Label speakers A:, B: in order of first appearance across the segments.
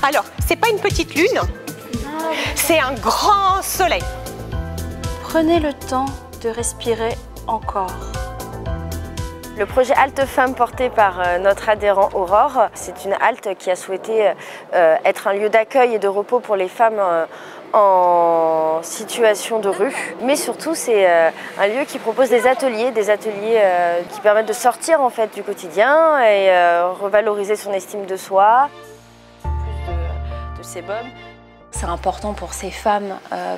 A: Alors, c'est pas une petite lune, c'est un grand soleil.
B: Prenez le temps de respirer encore.
C: Le projet Halte Femmes porté par notre adhérent Aurore, c'est une halte qui a souhaité être un lieu d'accueil et de repos pour les femmes en situation de rue. Mais surtout, c'est un lieu qui propose des ateliers qui permettent de sortir en fait du quotidien et revaloriser son estime de soi. Plus de sébum.
B: C'est important pour ces femmes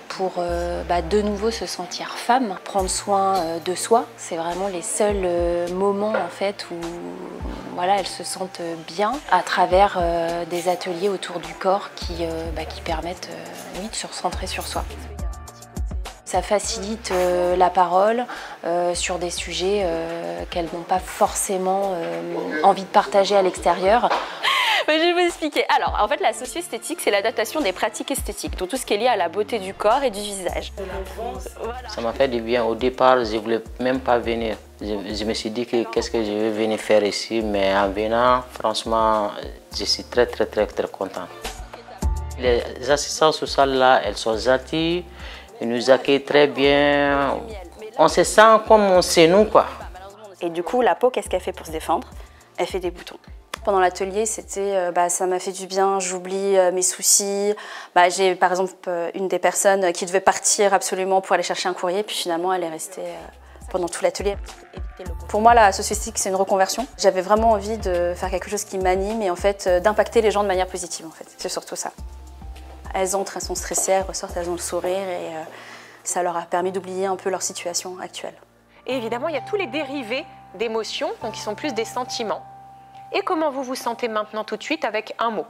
B: pour de nouveau se sentir femme, prendre soin de soi. C'est vraiment les seuls moments en fait où voilà, elles se sentent bien à travers des ateliers autour du corps qui permettent de se recentrer sur soi. Ça facilite la parole sur des sujets qu'elles n'ont pas forcément envie de partager à l'extérieur.
D: Je vais vous expliquer. Alors, en fait, la socio-esthétique, c'est l'adaptation des pratiques esthétiques, donc tout ce qui est lié à la beauté du corps et du visage.
E: Voilà. Ça m'a fait du bien. Au départ, je ne voulais même pas venir. Je me suis dit que qu'est-ce que je vais venir faire ici, mais en venant, franchement, je suis très content. Les assistantes sociales là, elles sont gentilles, ils nous accueillent très bien. On se sent comme c'est nous, quoi.
B: Et du coup, la peau, qu'est-ce qu'elle fait pour se défendre? Elle fait des boutons. Pendant l'atelier, c'était ça m'a fait du bien, j'oublie mes soucis. J'ai par exemple une des personnes qui devait partir absolument pour aller chercher un courrier, puis finalement elle est restée pendant tout l'atelier. Pour moi, la socio-esthétique, c'est une reconversion. J'avais vraiment envie de faire quelque chose qui m'anime et en fait d'impacter les gens de manière positive. En fait. C'est surtout ça. Elles entrent, elles sont stressées, elles ressortent, elles ont le sourire et ça leur a permis d'oublier un peu leur situation actuelle.
A: Et évidemment, il y a tous les dérivés d'émotions, donc qui sont plus des sentiments. Et comment vous vous sentez maintenant tout de suite avec un mot?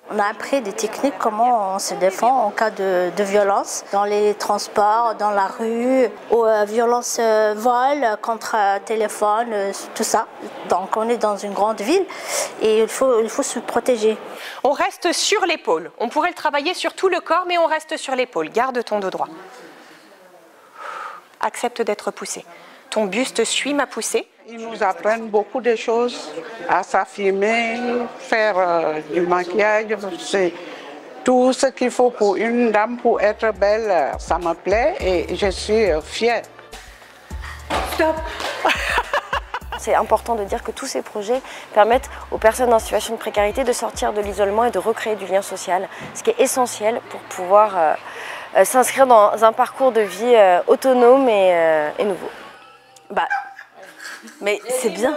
F: On a appris des techniques, comment on se défend en cas de violence, dans les transports, dans la rue, ou violence vol contre téléphone, tout ça. Donc on est dans une grande ville et il faut se protéger.
A: On reste sur l'épaule. On pourrait le travailler sur tout le corps, mais on reste sur l'épaule. Garde ton dos droit. Accepte d'être poussé. Ton buste suit ma poussée.
G: Ils nous apprennent beaucoup de choses, à s'affirmer, faire du maquillage. C'est tout ce qu'il faut pour une dame pour être belle. Ça me plaît et je suis fière.
A: Stop.
C: C'est important de dire que tous ces projets permettent aux personnes en situation de précarité de sortir de l'isolement et de recréer du lien social, ce qui est essentiel pour pouvoir s'inscrire dans un parcours de vie autonome et nouveau.
B: Mais c'est bien.